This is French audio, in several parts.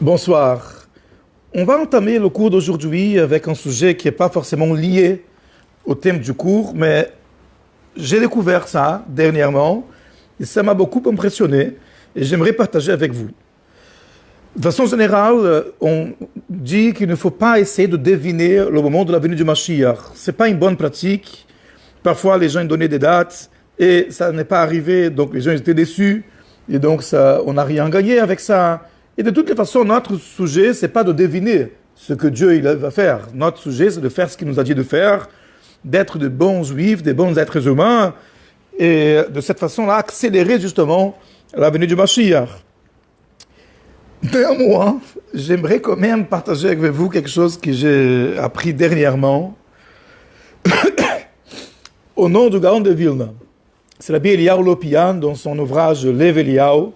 Bonsoir. On va entamer le cours d'aujourd'hui avec un sujet qui n'est pas forcément lié au thème du cours, mais j'ai découvert ça dernièrement et ça m'a beaucoup impressionné et j'aimerais partager avec vous. De façon générale, on dit qu'il ne faut pas essayer de deviner le moment de la venue du Mashiach. Ce n'est pas une bonne pratique. Parfois, les gens donnaient des dates et ça n'est pas arrivé, donc les gens étaient déçus et donc ça, on n'a rien gagné avec ça. Et de toutes les façons, notre sujet, c'est pas de deviner ce que Dieu il va faire. Notre sujet, c'est de faire ce qu'il nous a dit de faire, d'être de bons juifs, des bons êtres humains, et de cette façon-là, accélérer justement la venue du Mashiach. Néanmoins, j'aimerais quand même partager avec vous quelque chose que j'ai appris dernièrement au nom du Gaon de Vilna. C'est Rabbi Eliyahu Lopian, dans son ouvrage Lev Eliyahu,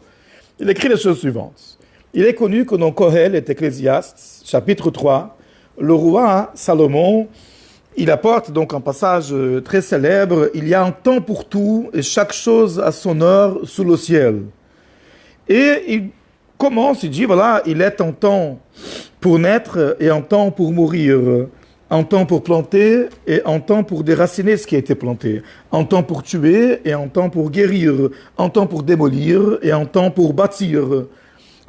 il écrit les choses suivantes. Il est connu que dans Kohel et Ecclésiaste, chapitre 3, le roi Salomon, il apporte donc un passage très célèbre, il y a un temps pour tout et chaque chose a son heure sous le ciel. Et il commence, il dit, voilà, il est un temps pour naître et un temps pour mourir, un temps pour planter et un temps pour déraciner ce qui a été planté, un temps pour tuer et un temps pour guérir, un temps pour démolir et un temps pour bâtir,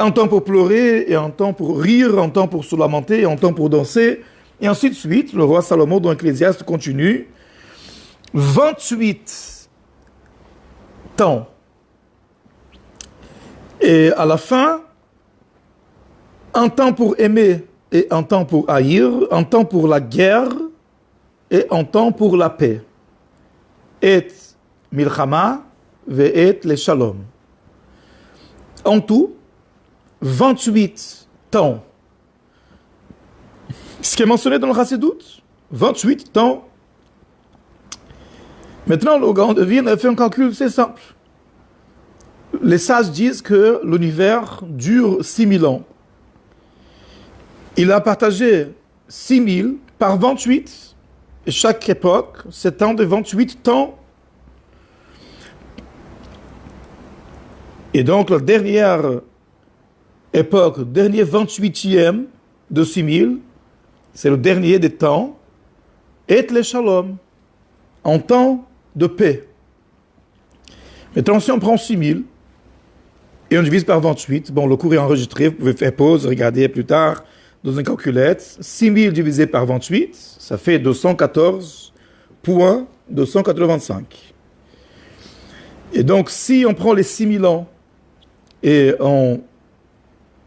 un temps pour pleurer et un temps pour rire, un temps pour se lamenter et un temps pour danser, et ainsi de suite. Le roi Salomon dans Ecclésiaste continue. 28 temps. Et à la fin, un temps pour aimer et un temps pour haïr, un temps pour la guerre et un temps pour la paix. Et milchama ve'et le shalom. En tout, 28 temps. Ce qui est mentionné dans le Chassidut, 28 temps. Maintenant, le Gaon de Vilna a fait un calcul, c'est simple. Les sages disent que l'univers dure 6000 ans. Il a partagé 6000 par 28, et chaque époque s'étend de 28 temps. Et donc, la dernière époque, le dernier 28e de 6000, c'est le dernier des temps, et le shalom, en temps de paix. Maintenant, si on prend 6000 et on divise par 28, bon, le cours est enregistré, vous pouvez faire pause, regarder plus tard dans une calculette. 6000 divisé par 28, ça fait 214.285. Et donc, si on prend les 6000 ans et on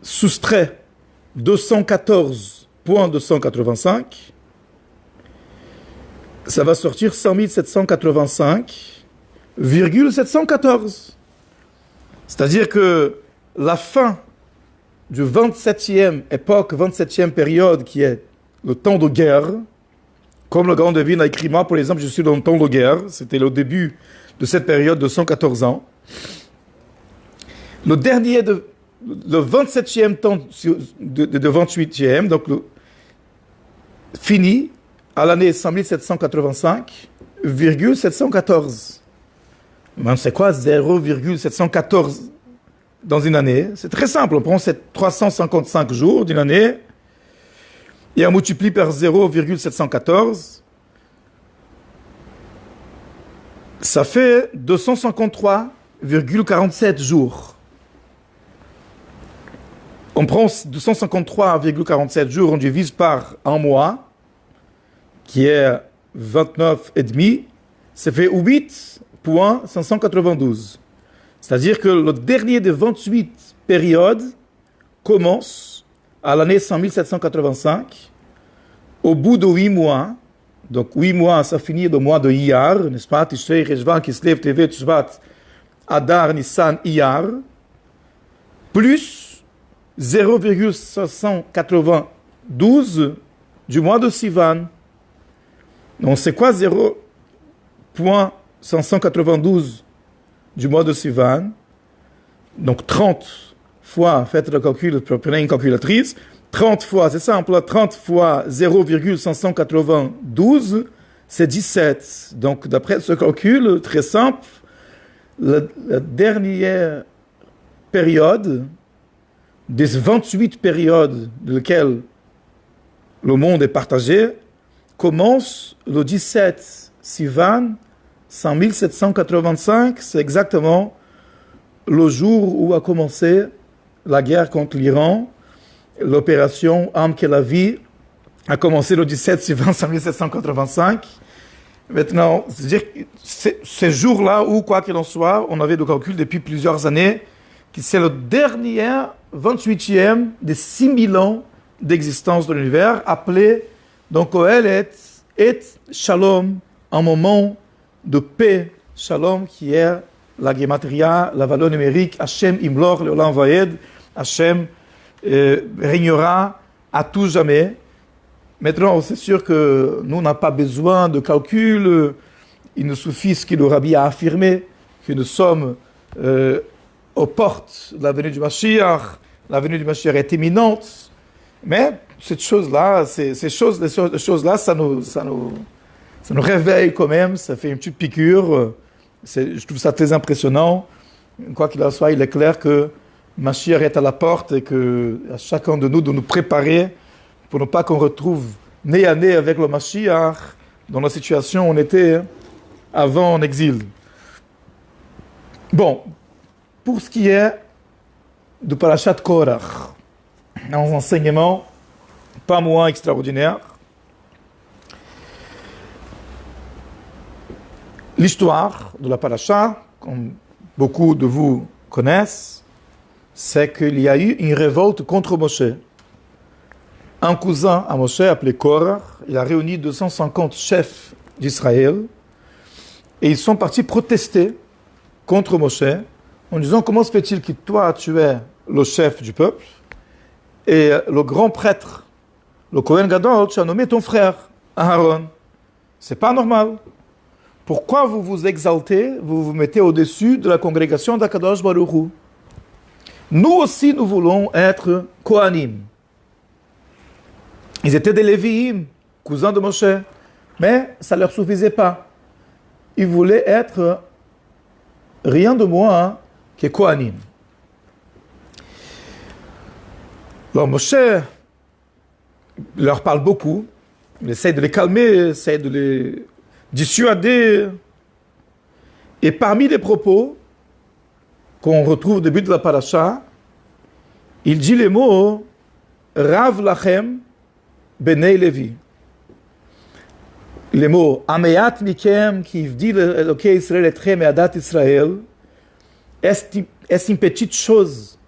soustrait 214.285, ça va sortir 100 785,714. C'est-à-dire que la fin du 27e époque, 27e période, qui est le temps de guerre, comme le Gaon de Vilna a écrit, moi, pour exemple, je suis dans le temps de guerre, c'était le début de cette période de 114 ans. Le dernier le 27e temps de 28e, donc fini à l'année 100 785,714. C'est quoi 0,714 dans une année? C'est très simple, on prend ces 355 jours d'une année et on multiplie par 0,714. Ça fait 253,47 jours. On prend 253,47 jours, on divise par un mois, qui est 29,5, ça fait 8,592. C'est-à-dire que le dernier des 28 périodes commence à l'année 100 785, au bout de 8 mois, donc 8 mois, ça finit le mois de Iyar, n'est-ce pas? Tishrei, Reshvan, Kislev, Tevet, Shvat, Adar, Nissan, Iyar, plus 0,592 du mois de Sivan. Donc c'est quoi 0,592 du mois de Sivan? Donc 30 fois, faites le calcul, prenez une calculatrice, 30 fois, c'est simple, 30 fois 0,592, c'est 17. Donc d'après ce calcul, très simple, la dernière période, des 28 périodes dans lesquelles le monde est partagé commence le 17 Sivan, 1785. C'est exactement le jour où a commencé la guerre contre l'Iran. L'opération Am Kelavi a commencé le 17 Sivan 1785. Maintenant, c'est-à-dire ces jours-là où, quoi qu'il en soit, on avait le calcul depuis plusieurs années que c'est le dernier 28e des 6000 ans d'existence de l'univers, appelé donc Kohelet et Shalom, un moment de paix. Shalom qui est la gematria, la valeur numérique, Hashem Imlor, Leolam Vaed, Hashem régnera à tout jamais. Maintenant, c'est sûr que nous n'avons pas besoin de calcul. Il nous suffit ce que le Rabbi a affirmé, que nous sommes aux portes de la venue du Mashiach. La venue du Mashiach est imminente. Mais ces choses-là, ça nous réveille quand même. Ça fait une petite piqûre. Je trouve ça très impressionnant. Quoi qu'il en soit, il est clair que Mashiach est à la porte et que à chacun de nous préparer pour ne pas qu'on retrouve nez à nez avec le Mashiach dans la situation où on était avant en exil. Bon, pour ce qui est de Parashat Korach, un enseignement pas moins extraordinaire. L'histoire de la Parasha, comme beaucoup de vous connaissent, c'est qu'il y a eu une révolte contre Moshe. Un cousin à Moshe, appelé Korach, il a réuni 250 chefs d'Israël et ils sont partis protester contre Moshe en disant: comment se fait-il que toi tu es le chef du peuple et le grand prêtre, le Kohen Gadol, tu as nommé ton frère Aaron? C'est pas normal. Pourquoi vous vous exaltez, vous vous mettez au-dessus de la congrégation d'Akadosh Baruch Hu? Nous aussi nous voulons être Kohanim. Ils étaient des Lévi'im, cousins de Moshe, mais ça ne leur suffisait pas. Ils voulaient être rien de moins que Kohanim. Alors Moshe leur parle beaucoup, il essaie de les calmer, il essaie de les dissuader. Et parmi les propos qu'on retrouve au début de la paracha, il dit les mots Rav Lachem Benei Levi. Les mots Ameat Mikem qui dit Elokei Israël etrem me'adat Israël. Est-ce une petite chose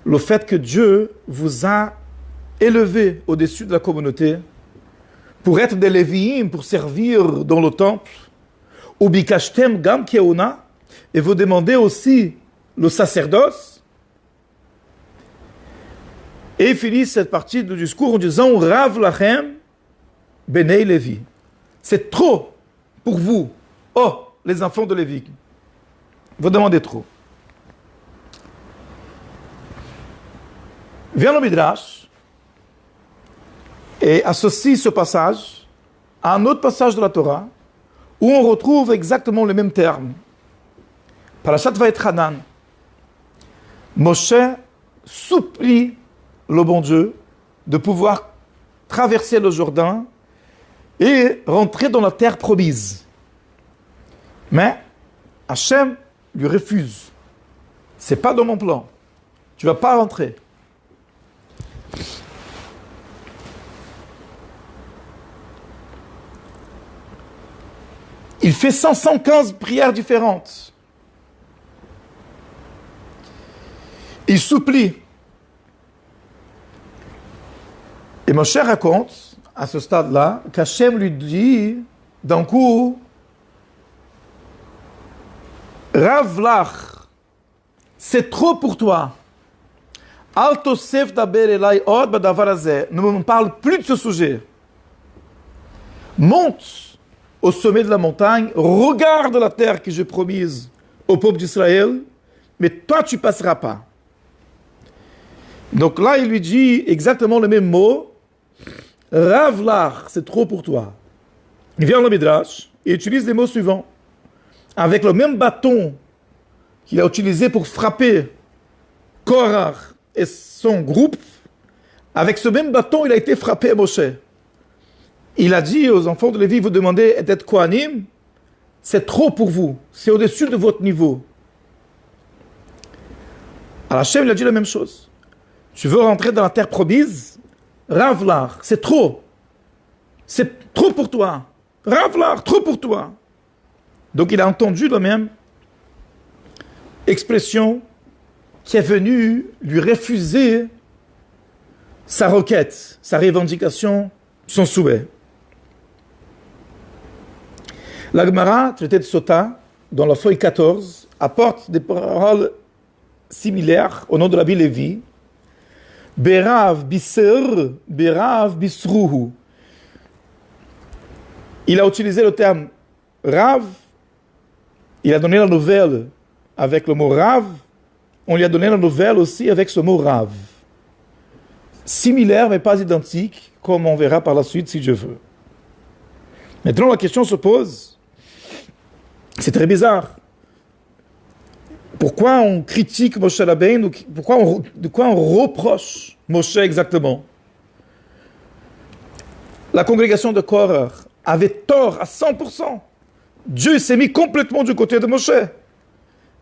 le fait que Dieu vous a élevé au-dessus de la communauté pour être des Lévi'im, pour servir dans le temple, ou bikashtem gam keuna, et vous demandez aussi le sacerdoce. Et il finit cette partie du discours en disant Rav Lachem Benei Levi. C'est trop pour vous, oh, les enfants de Lévi. Vous demandez trop. Vient le Midrash et associe ce passage à un autre passage de la Torah où on retrouve exactement les mêmes termes. Parashat Vaetchanan. Moshe supplie le bon Dieu de pouvoir traverser le Jourdain et rentrer dans la terre promise. Mais Hachem lui refuse. C'est pas dans mon plan. Tu vas pas rentrer. Il fait 515 prières différentes. Il supplie. Et Moshe raconte, à ce stade-là, qu'Hachem lui dit, d'un coup, Rav Lach, c'est trop pour toi. Al tosef daber elai od badavar hazeh. Ne me parle plus de ce sujet. Monte au sommet de la montagne, regarde la terre que j'ai promise au peuple d'Israël, mais toi tu passeras pas. Donc là, il lui dit exactement le même mot. Rav Lach, c'est trop pour toi. Il vient dans le Midrash et utilise les mots suivants. Avec le même bâton qu'il a utilisé pour frapper Korach et son groupe, avec ce même bâton, il a été frappé à Moshe. Il a dit aux enfants de Lévi, vous demandez d'être Kohanim, c'est trop pour vous, c'est au-dessus de votre niveau. Alors Hachem, il a dit la même chose. Tu veux rentrer dans la terre promise? Ravlar, c'est trop. C'est trop pour toi. Ravlar, trop pour toi. Donc il a entendu la même expression qui est venue lui refuser sa requête, sa revendication, son souhait. La Gemara, traité de Sota, dans la feuille 14, apporte des paroles similaires au nom de Rabbi Lévi. Berav biser, berav bisruhu. Il a utilisé le terme Rav, il a donné la nouvelle avec le mot Rav, on lui a donné la nouvelle aussi avec ce mot Rav. Similaire mais pas identique, comme on verra par la suite si je veux. Maintenant la question se pose, c'est très bizarre. Pourquoi on critique Moshe Rabbeinu, de quoi on reproche Moshe exactement? La congrégation de Korah avait tort à 100%. Dieu s'est mis complètement du côté de Moshe.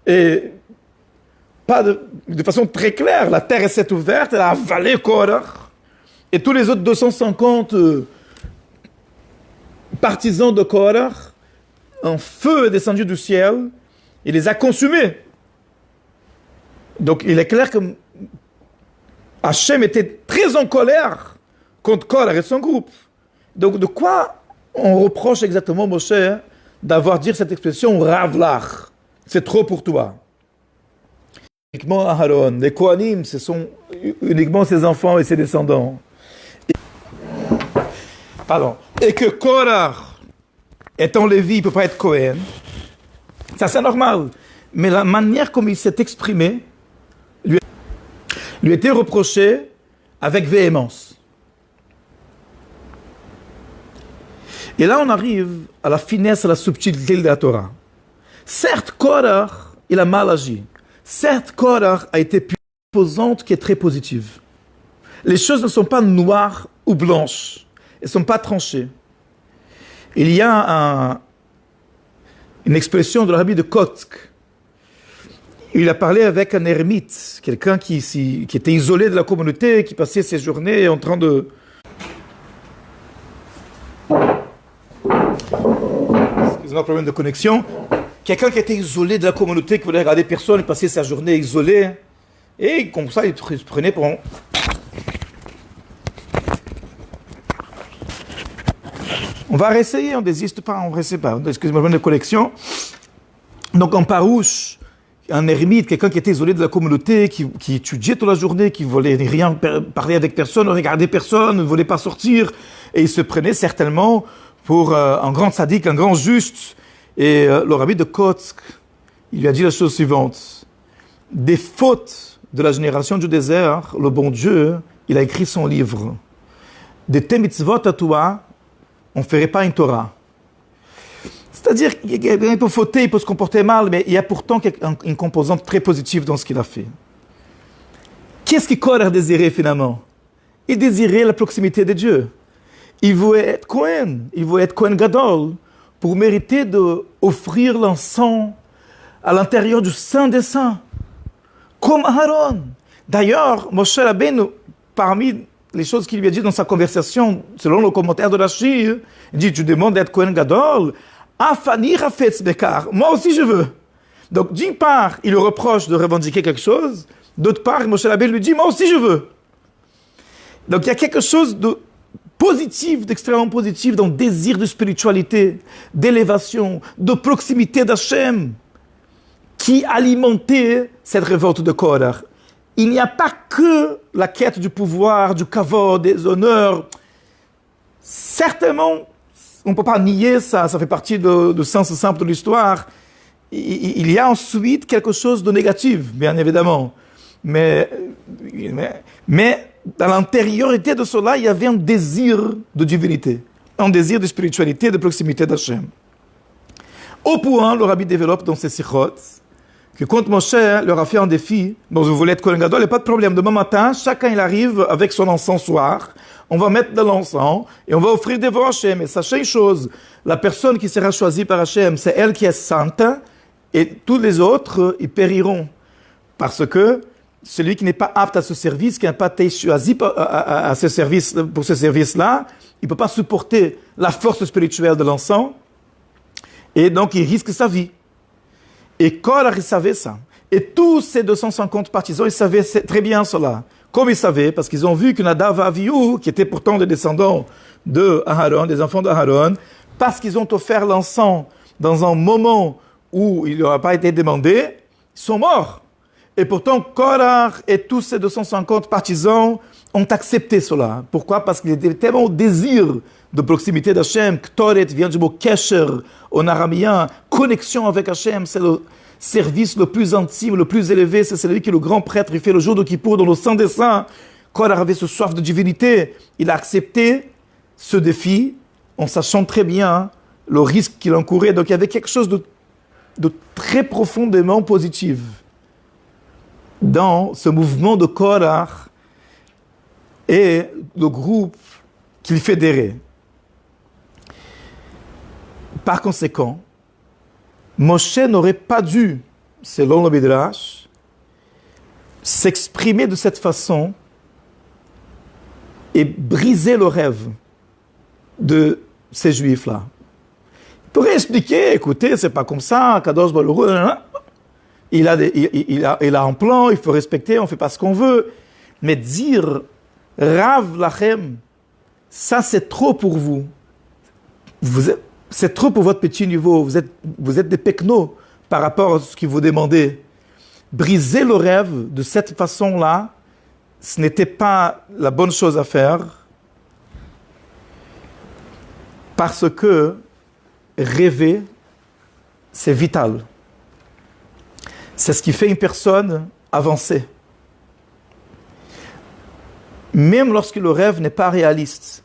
Et pas de façon très claire, la terre s'est ouverte, elle a avalé Korah. Et tous les autres 250 partisans de Korah, un feu est descendu du ciel, il les a consumés. Donc il est clair que Hachem était très en colère contre Korah et son groupe. Donc de quoi on reproche exactement Moshe d'avoir dit cette expression Ravlach, c'est trop pour toi? Uniquement Aharon, les Kohanim, ce sont uniquement ses enfants et ses descendants. Et que Korah, étant Lévi, ne peut pas être Kohen, ça c'est normal. Mais la manière comme il s'est exprimé lui a été reprochée avec véhémence. Et là, on arrive à la finesse, à la subtilité de la Torah. Certes, Korah, il a mal agi. Certes, Korah a été plus opposante qui est très positive. Les choses ne sont pas noires ou blanches. Elles ne sont pas tranchées. Il y a une expression de le rabbi de Kotsk. Il a parlé avec un ermite, quelqu'un qui était isolé de la communauté, qui passait ses journées en train de... Excusez-moi, problème de connexion. Quelqu'un qui était isolé de la communauté, qui voulait regarder personne, il passait sa journée isolé. Et comme ça, il se prenait pour... On va réessayer, on ne désiste pas, on ne réessaye pas. Excusez-moi, problème de connexion. Donc en parouche, un ermite, quelqu'un qui était isolé de la communauté, qui étudiait toute la journée, qui ne voulait rien parler avec personne, ne regarder personne, ne voulait pas sortir. Et il se prenait certainement pour un grand sadique, un grand juste. Et le rabbi de Kotsk, il lui a dit la chose suivante. Des fautes de la génération du désert, le bon Dieu, il a écrit son livre. De tes mitzvot à toi, on ne ferait pas une Torah. C'est-à-dire qu'il peut fauter, il peut se comporter mal, mais il y a pourtant une composante très positive dans ce qu'il a fait. Qu'est-ce que Korah désirait finalement? Il désirait la proximité de Dieu. Il voulait être Kohen, il voulait être Kohen Gadol, pour mériter d'offrir l'encens à l'intérieur du Saint des Saints, comme Aaron. D'ailleurs, Moshe Rabbeinu, parmi les choses qu'il lui a dit dans sa conversation, selon le commentaire de Rashi, il dit, tu demandes d'être Kohen Gadol, Afani Rafetz Bekar, moi aussi je veux. Donc d'une part, il le reproche de revendiquer quelque chose, d'autre part, Moshe Rabbeinu lui dit, moi aussi je veux. Donc il y a quelque chose de positif, d'extrêmement positif, dans le désir de spiritualité, d'élévation, de proximité d'Hachem, qui alimentait cette révolte de Korah. Il n'y a pas que la quête du pouvoir, du kavod, des honneurs. Certainement, on ne peut pas nier ça, ça fait partie du sens simple de l'histoire. Il y a ensuite quelque chose de négatif, bien évidemment. Mais dans l'intériorité de cela, il y avait un désir de divinité, un désir de spiritualité, de proximité d'Hachem. Au point, le rabbi développe dans ses sikhot, que quand Moshe leur a fait un défi, bon, vous voulez être Kohen Gadol, il n'y a pas de problème. Demain matin, chacun il arrive avec son encensoir, on va mettre de l'encens et on va offrir des voix à Hachem. Et sachez une chose, la personne qui sera choisie par Hachem, c'est elle qui est sainte, et tous les autres, ils périront. Parce que celui qui n'est pas apte à ce service, qui n'a pas été choisi à ce service, pour ce service-là, il ne peut pas supporter la force spirituelle de l'encens, et donc il risque sa vie. Et Korach, il savait ça. Et tous ces 250 partisans, ils savaient très bien cela. Comme ils savaient, parce qu'ils ont vu que Nadav et Avihu, qui étaient pourtant des descendants de Aaron, des enfants d'Aaron, parce qu'ils ont offert l'encens dans un moment où il n'aura pas été demandé, ils sont morts. Et pourtant, Korach et tous ces 250 partisans ont accepté cela. Pourquoi? Parce qu'ils étaient tellement au désir de proximité d'Hachem. Ktoret vient du mot kesher en araméen. Connexion avec Hachem, c'est le service le plus intime, le plus élevé. C'est celui que le grand prêtre il fait le jour de Kippour dans le Saint des Saints. Korach avait ce soif de divinité. Il a accepté ce défi en sachant très bien le risque qu'il encourait. Donc il y avait quelque chose de très profondément positif dans ce mouvement de Korach et le groupe qu'il fédérait. Par conséquent, Moshe n'aurait pas dû, selon le Midrash, s'exprimer de cette façon et briser le rêve de ces Juifs-là. Il pourrait expliquer, écoutez, c'est pas comme ça, Kadosh Baruch Hu, il a un plan, il faut respecter, on ne fait pas ce qu'on veut. Mais dire Rav Lachem, ça c'est trop pour vous. C'est trop pour votre petit niveau. Vous êtes des pecnos par rapport à ce que vous demandez. Briser le rêve de cette façon-là, ce n'était pas la bonne chose à faire. Parce que rêver, c'est vital. C'est ce qui fait une personne avancer. Même lorsque le rêve n'est pas réaliste.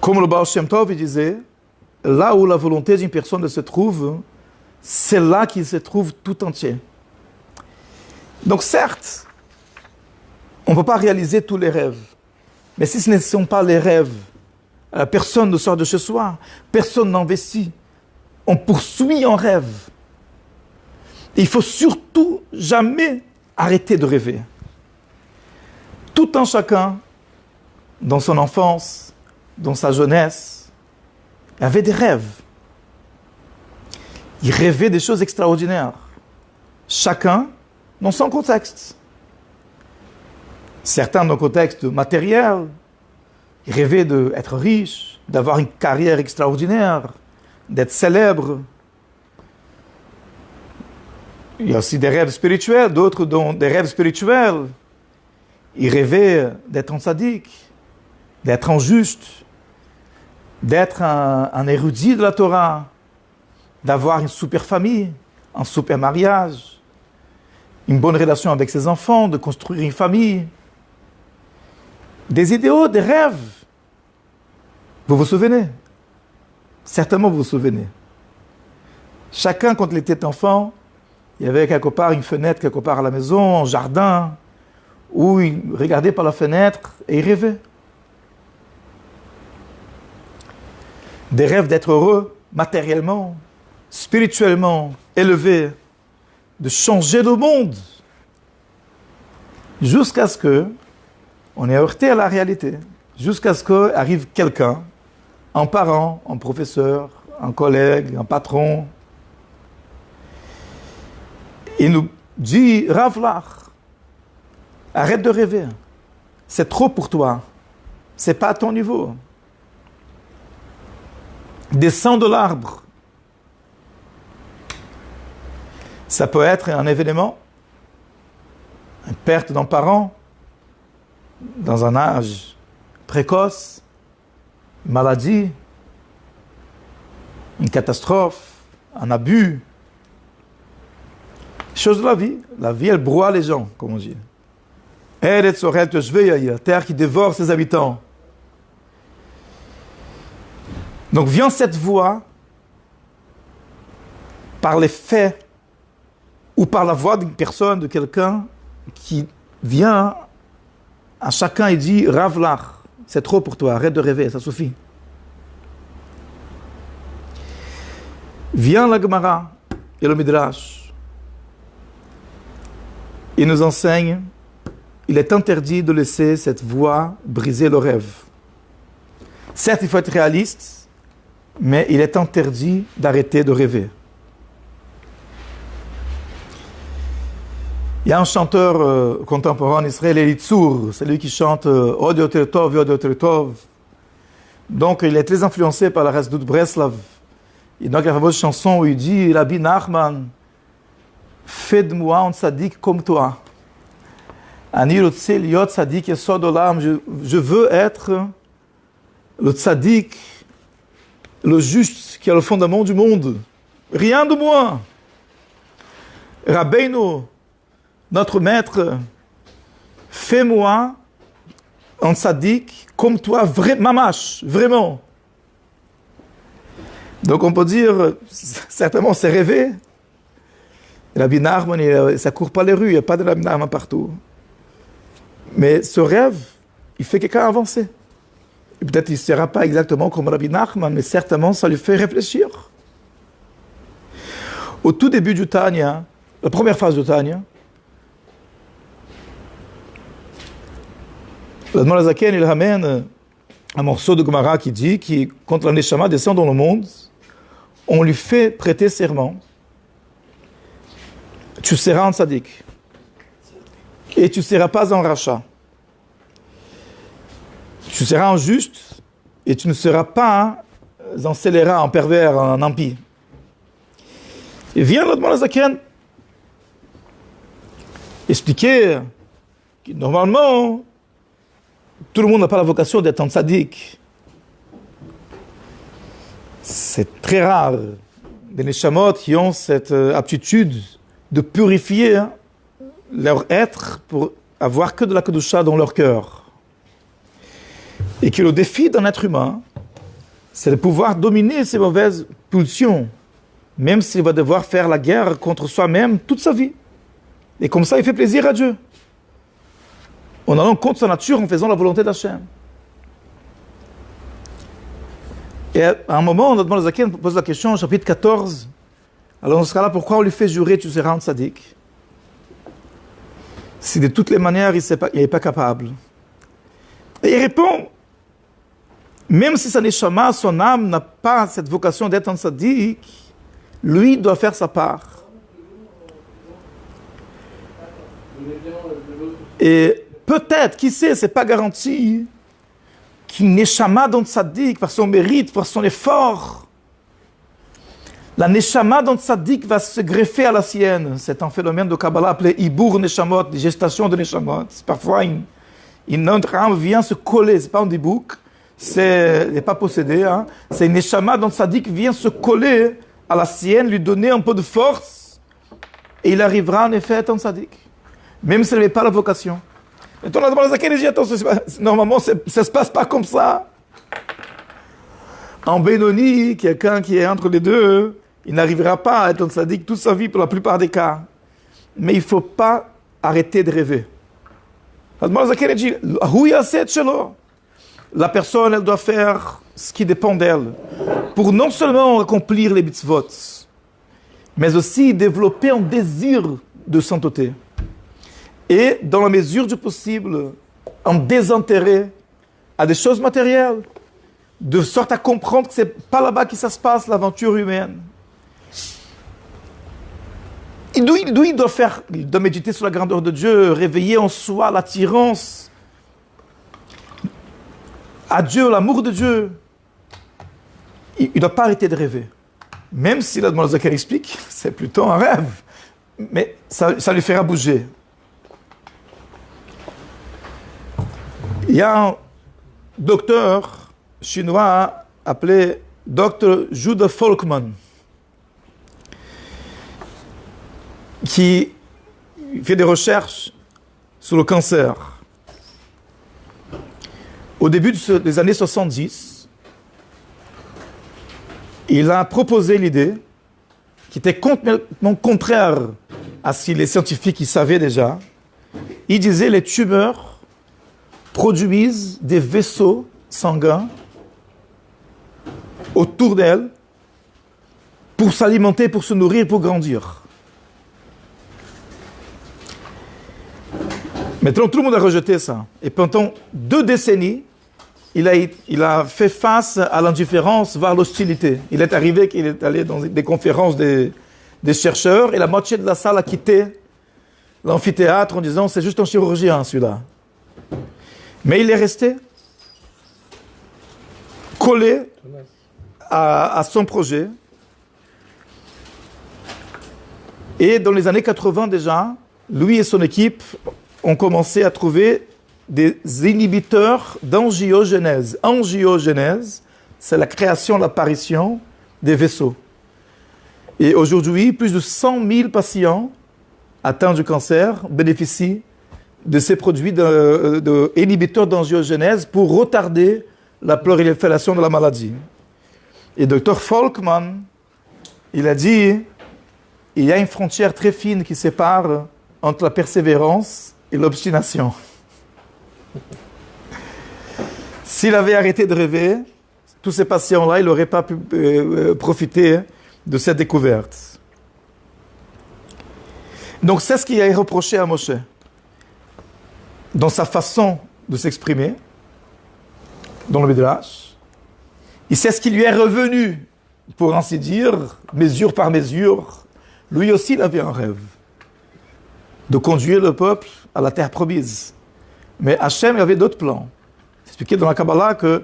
Comme le Baal Shem Tov disait, là où la volonté d'une personne se trouve, c'est là qu'il se trouve tout entier. Donc certes, on ne peut pas réaliser tous les rêves. Mais si ce ne sont pas les rêves, personne ne sort de chez soi, personne n'investit. On poursuit en rêve. Et il faut surtout jamais arrêter de rêver. Tout un chacun, dans son enfance, dans sa jeunesse, avait des rêves. Il rêvait des choses extraordinaires. Chacun dans son contexte. Certains dans le contexte matériel, ils rêvaient d'être riches, d'avoir une carrière extraordinaire, d'être célèbre. Il y a aussi des rêves spirituels, d'autres dont des rêves spirituels. Ils rêvaient d'être un sadique, d'être un juste, d'être un érudit de la Torah, d'avoir une super famille, un super mariage, une bonne relation avec ses enfants, de construire une famille. Des idéaux, des rêves. Vous vous souvenez? Certainement vous vous souvenez. Chacun, quand il était enfant, il y avait quelque part une fenêtre, quelque part à la maison, un jardin, où il regardait par la fenêtre et il rêvait. Des rêves d'être heureux, matériellement, spirituellement, élevé, de changer le monde, jusqu'à ce que on est heurté à la réalité, jusqu'à ce qu'arrive quelqu'un, un parent, un professeur, un collègue, un patron, il nous dit, Rav Lach, arrête de rêver, c'est trop pour toi, c'est pas à ton niveau. Descends de l'arbre. Ça peut être un événement, une perte d'un parent, dans un âge précoce, une maladie, une catastrophe, un abus. Chose de la vie. La vie, elle broie les gens, comme on dit. Eretz Orel Toshvei, terre qui dévore ses habitants. Donc vient cette voix par les faits ou par la voix d'une personne, de quelqu'un qui vient à chacun et dit « Ravlach, c'est trop pour toi, arrête de rêver, ça suffit ». Vient la Gemara et le Midrash. Il nous enseigne, il est interdit de laisser cette voix briser le rêve. Certes, il faut être réaliste, mais il est interdit d'arrêter de rêver. Il y a un chanteur contemporain en Israël, Elitzur, c'est lui qui chante Od Yoter Tov, Od Yoter Tov. Donc, il est très influencé par la Rasdout Breslav. Et donc, il y a une chanson où il dit Rabbi Nachman, fais de moi un tzaddik comme toi. Ani rotze liot tzaddik yesod olam. Je veux être le tzaddik, le juste qui est le fondement du monde. Rien de moins. Rabbeinu, notre maître, fais-moi un tzaddik comme toi, mamash, vraiment. Donc on peut dire, certainement c'est rêvé. Rabbi Nachman, ça ne court pas les rues, il n'y a pas de Rabbi Nachman partout. Mais ce rêve, il fait quelqu'un avancer. Et peut-être qu'il ne sera pas exactement comme Rabbi Nachman, mais certainement ça lui fait réfléchir. Au tout début du Tanya, la première phase du Tanya, l'Admor Azaken, il ramène un morceau de Gemara qui dit que quand la Neshama descend dans le monde, on lui fait prêter serment. Tu seras un tzaddik. Et tu ne seras pas un rachat. Tu seras un juste et tu ne seras pas un scélérat, un pervers, un impie. Et vient l'Admor Azaken expliquer que normalement, tout le monde n'a pas la vocation d'être un tzaddik. C'est très rare des neshamot qui ont cette aptitude de purifier leur être pour avoir que de la kedusha dans leur cœur. Et que le défi d'un être humain, c'est de pouvoir dominer ses mauvaises pulsions, même s'il va devoir faire la guerre contre soi-même toute sa vie. Et comme ça, il fait plaisir à Dieu. En allant contre sa nature, en faisant la volonté d'Hachem. Et à un moment, notre Admor Azaken pose la question, au chapitre 14, alors dans ce cas-là, pourquoi on lui fait jurer tu seras un tzaddik? Si de toutes les manières, il n'est pas capable. Et il répond, même si sa neshama, son âme, n'a pas cette vocation d'être un tzaddik, lui doit faire sa part. Et peut-être, qui sait, c'est pas garanti qu'une neshama dans tzaddik, par son mérite, par son effort, la neshama dans tzaddik va se greffer à la sienne. C'est un phénomène de Kabbalah appelé Ibour Neshamot, de gestation de Neshamot. Parfois, une autre âme vient se coller, c'est pas un dibouk, il n'est pas possédé, hein. C'est une neshama dans tzaddik qui vient se coller à la sienne, lui donner un peu de force, et il arrivera en effet à être un tzaddik, même s'il n'avait pas la vocation. Et on a demandé à Zaken, il dit, attention, normalement, ça ne se passe pas comme ça. En Benoni, quelqu'un qui est entre les deux, il n'arrivera pas à être un tzaddik toute sa vie pour la plupart des cas. Mais il ne faut pas arrêter de rêver. La personne, elle doit faire ce qui dépend d'elle pour non seulement accomplir les mitzvot, mais aussi développer un désir de sainteté. Et, dans la mesure du possible, en désintérêt à des choses matérielles, de sorte à comprendre que ce n'est pas là-bas que ça se passe, l'aventure humaine. D'où il doit faire? Il doit méditer sur la grandeur de Dieu, réveiller en soi l'attirance à Dieu, l'amour de Dieu. Il ne doit pas arrêter de rêver. Même si l'Admor Azaken explique, c'est plutôt un rêve. Mais ça lui fera bouger. Il y a un docteur chinois appelé Dr. Judah Folkman qui fait des recherches sur le cancer. Au début des années 70, il a proposé l'idée qui était complètement contraire à ce que les scientifiques ils savaient déjà. Il disait les tumeurs produisent des vaisseaux sanguins autour d'elles pour s'alimenter, pour se nourrir, pour grandir. Maintenant, tout le monde a rejeté ça. Et pendant 2 décennies, il a fait face à l'indifférence, voire l'hostilité. Il est arrivé qu'il est allé dans des conférences des chercheurs et la moitié de la salle a quitté l'amphithéâtre en disant c'est juste un chirurgien celui-là. Mais il est resté collé à son projet. Et dans les années 80 déjà, lui et son équipe ont commencé à trouver des inhibiteurs d'angiogénèse. Angiogénèse, c'est la création, l'apparition des vaisseaux. Et aujourd'hui, plus de 100 000 patients atteints du cancer bénéficient de ces produits d'inhibiteurs d'angiogénèse pour retarder la prolifération de la maladie. Et Dr. Folkman, il a dit, il y a une frontière très fine qui sépare entre la persévérance et l'obstination. S'il avait arrêté de rêver, tous ces patients-là, ils n'auraient pas pu profiter de cette découverte. Donc c'est ce qui est reproché à Moshe dans sa façon de s'exprimer dans le Midrash. Et c'est ce qui lui est revenu, pour ainsi dire, mesure par mesure. Lui aussi, il avait un rêve de conduire le peuple à la terre promise. Mais Hachem avait d'autres plans. C'est expliqué dans la Kabbalah que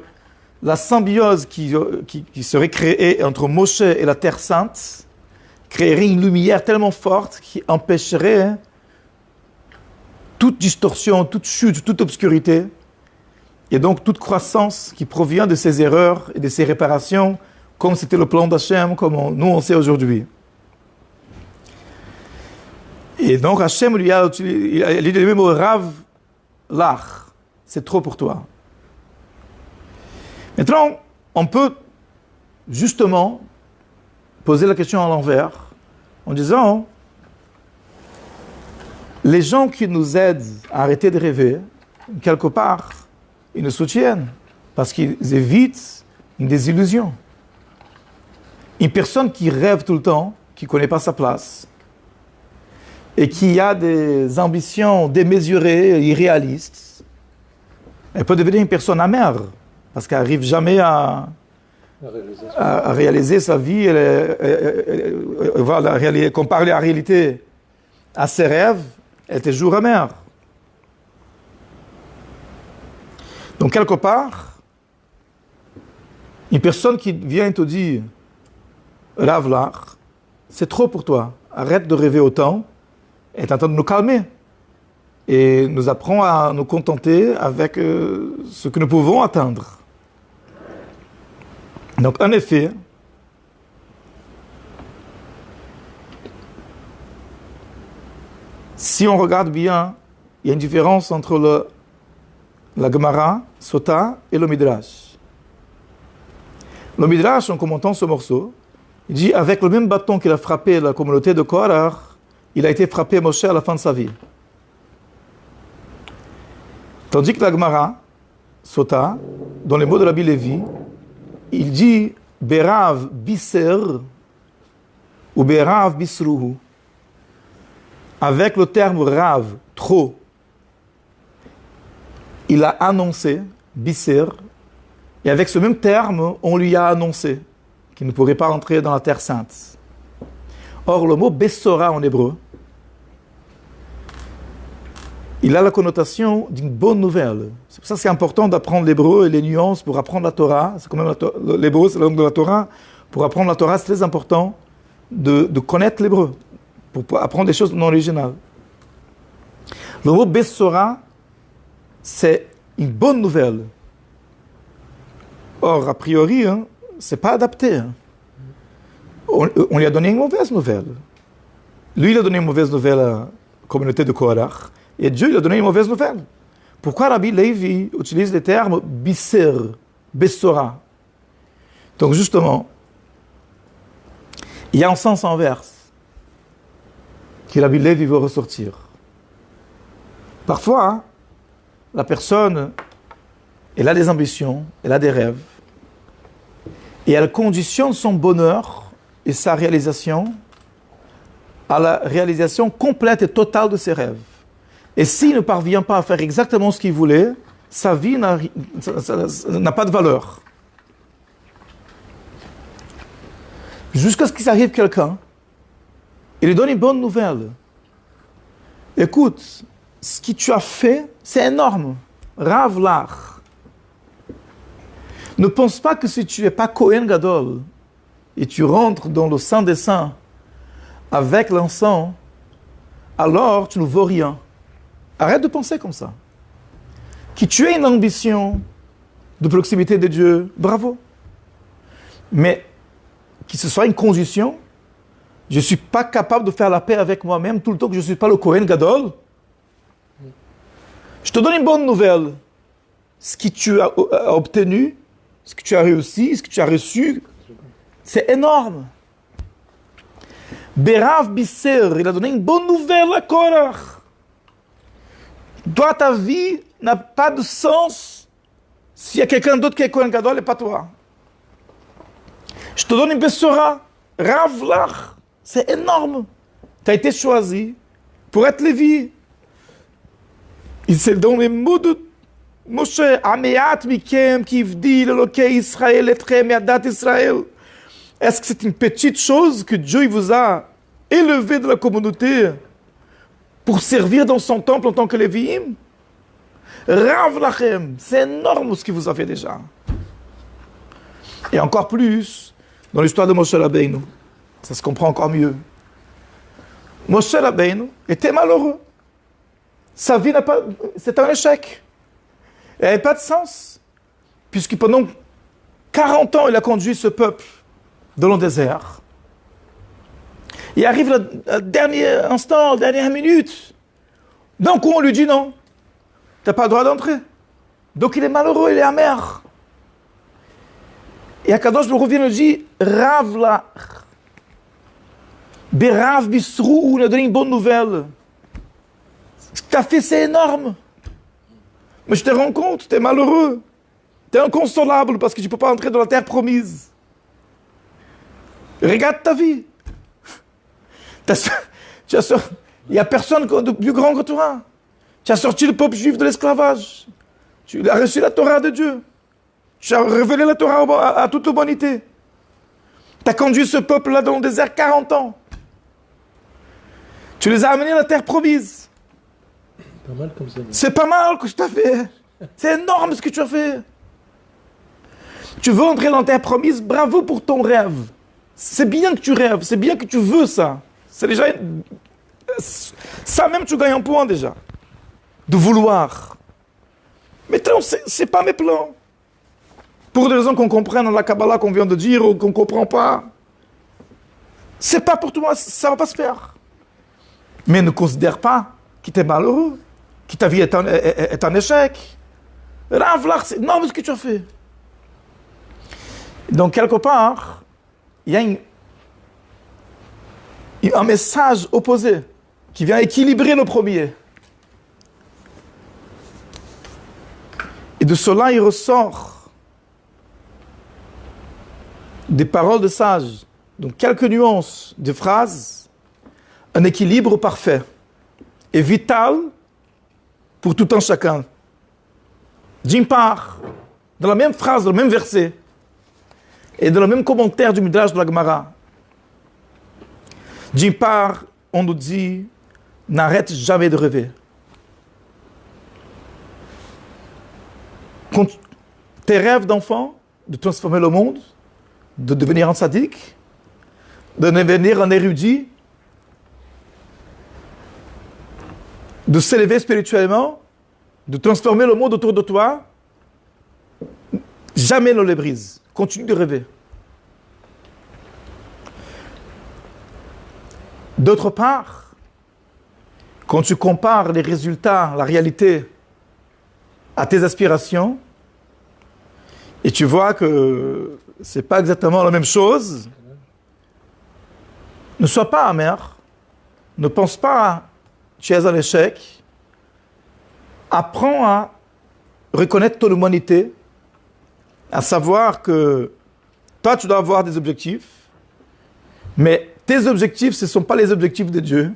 la symbiose qui serait créée entre Moshe et la terre sainte créerait une lumière tellement forte qui empêcherait toute distorsion, toute chute, toute obscurité, et donc toute croissance qui provient de ces erreurs et de ces réparations, comme c'était le plan d'Hachem, comme nous on sait aujourd'hui. Et donc Hachem lui a dit le même mot, Rav Lach, c'est trop pour toi. Maintenant, on peut justement poser la question à l'envers en disant les gens qui nous aident à arrêter de rêver, quelque part, ils nous soutiennent parce qu'ils évitent une désillusion. Une personne qui rêve tout le temps, qui ne connaît pas sa place et qui a des ambitions démesurées, irréalistes, elle peut devenir une personne amère parce qu'elle n'arrive jamais à réaliser sa vie. Comparer la réalité à ses rêves, elle est toujours amère. Donc, quelque part, une personne qui vient te dire Rav Lach, c'est trop pour toi, arrête de rêver autant, est en train de nous calmer et nous apprend à nous contenter avec ce que nous pouvons atteindre. Donc, en effet, si on regarde bien, il y a une différence entre la Gemara, Sota et le Midrash. Le Midrash, en commentant ce morceau, il dit avec le même bâton qu'il a frappé la communauté de Korach, il a été frappé Moshe à la fin de sa vie. Tandis que la Gemara, Sota, dans les mots de Rabbi Lévi, il dit Berav biser ou Berav bisruhu. Avec le terme Rav, trop, il a annoncé, biser, et avec ce même terme, on lui a annoncé qu'il ne pourrait pas entrer dans la terre sainte. Or, le mot Bessora en hébreu, il a la connotation d'une bonne nouvelle. C'est pour ça que c'est important d'apprendre l'hébreu et les nuances pour apprendre la Torah. C'est quand même l'hébreu, c'est la langue de la Torah. Pour apprendre la Torah, c'est très important de connaître l'hébreu, pour apprendre des choses non originales. Le mot Bessora, c'est une bonne nouvelle. Or, a priori, c'est pas adapté. On lui a donné une mauvaise nouvelle. Lui, il a donné une mauvaise nouvelle à la communauté de Korach, et Dieu, il a donné une mauvaise nouvelle. Pourquoi Rabbi Lévi utilise le terme Bisser, Bessora? Donc, justement, Il y a un sens inverse que Rabbi Levi veut ressortir. Parfois, la personne, elle a des ambitions, elle a des rêves, et elle conditionne son bonheur et sa réalisation à la réalisation complète et totale de ses rêves. Et s'il ne parvient pas à faire exactement ce qu'il voulait, sa vie n'a pas de valeur. Jusqu'à ce qu'il arrive quelqu'un, il lui donne une bonne nouvelle. Écoute, ce que tu as fait, c'est énorme. Rav lach. Ne pense pas que si tu n'es pas Kohen Gadol et tu rentres dans le Saint des Saints avec l'encens, alors tu ne vaux rien. Arrête de penser comme ça. Que tu aies une ambition de proximité de Dieu, bravo. Mais que ce soit une condition, je ne suis pas capable de faire la paix avec moi-même tout le temps que je ne suis pas le Kohen Gadol. Je te donne une bonne nouvelle. Ce que tu as obtenu, ce que tu as réussi, ce que tu as reçu, c'est énorme. Berav Bisser, il a donné une bonne nouvelle à Korach. Toi, ta vie n'a pas de sens s'il y a quelqu'un d'autre qui est Kohen Gadol et pas toi. Je te donne une Bessora, Rav lach, c'est énorme. Tu as été choisi pour être Lévi. C'est dans les mots de Moshe, Ameat mikem kivdi l'Elokei Israël etrem yadat Israël. Est-ce que c'est une petite chose que Dieu vous a élevé de la communauté pour servir dans son temple en tant que Lévi'im? Rav lachem, c'est énorme ce qu'il vous a fait déjà. Et encore plus, dans l'histoire de Moshe Rabbeinu, ça se comprend encore mieux. Moshe Rabbeinu était malheureux. Sa vie n'a pas... C'est un échec. Elle n'avait pas de sens. Puisque pendant 40 ans, il a conduit ce peuple dans le désert. Il arrive le dernier instant, la dernière minute. D'un coup, on lui dit non. Tu n'as pas le droit d'entrer. Donc il est malheureux, il est amer. Et Akadosh Baruch Hu vient et dit, Rav lach. Berav bisrou, il a donné une bonne nouvelle. Ce que tu as fait, c'est énorme. Mais je te rends compte, tu es malheureux. Tu es inconsolable parce que tu ne peux pas entrer dans la terre promise. Regarde ta vie. Il n'y a personne de plus grand que toi. Tu as sorti le peuple juif de l'esclavage. Tu as reçu la Torah de Dieu. Tu as révélé la Torah à toute humanité. Tu as conduit ce peuple-là dans le désert 40 ans. Tu les as amenés à la terre promise. Pas mal comme ça. C'est pas mal que je t'ai fait. C'est énorme ce que tu as fait. Tu veux entrer dans la terre promise, bravo pour ton rêve. C'est bien que tu rêves, c'est bien que tu veux ça. C'est déjà... Ça même, tu gagnes un point déjà. De vouloir. Mais c'est pas mes plans. Pour des raisons qu'on comprenne dans la Kabbalah qu'on vient de dire ou qu'on ne comprend pas. C'est pas pour toi, ça va pas se faire. Mais ne considère pas que tu es malheureux, que ta vie est un échec. Rav lach, c'est énorme ce que tu as fait. Donc, quelque part, il y a un message opposé qui vient équilibrer le premier. Et de cela, il ressort des paroles de sages, donc quelques nuances de phrases, un équilibre parfait et vital pour tout un chacun. D'une part, dans la même phrase, dans le même verset, et dans le même commentaire du Midrash de la Gemara, d'une part, on nous dit, n'arrête jamais de rêver. Quand tes rêves d'enfant, de transformer le monde, de devenir un sadique, de devenir un érudit, de s'élever spirituellement, de transformer le monde autour de toi, jamais ne les brise. Continue de rêver. D'autre part, quand tu compares les résultats, la réalité, à tes aspirations, et tu vois que c'est pas exactement la même chose, Ne sois pas amer. Ne pense pas que tu es un échec. Apprends à reconnaître ton humanité, à savoir que toi, tu dois avoir des objectifs, mais tes objectifs, ce ne sont pas les objectifs de Dieu.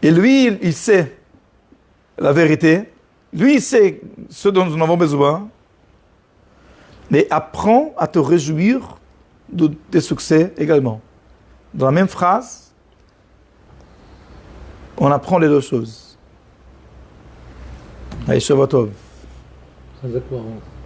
Et lui, il sait la vérité. Lui, il sait ce dont nous avons besoin. Mais apprends à te réjouir de tes succès également. Dans la même phrase, on apprend les deux choses. Allez, Shabbat Tov. Chazak Baruch.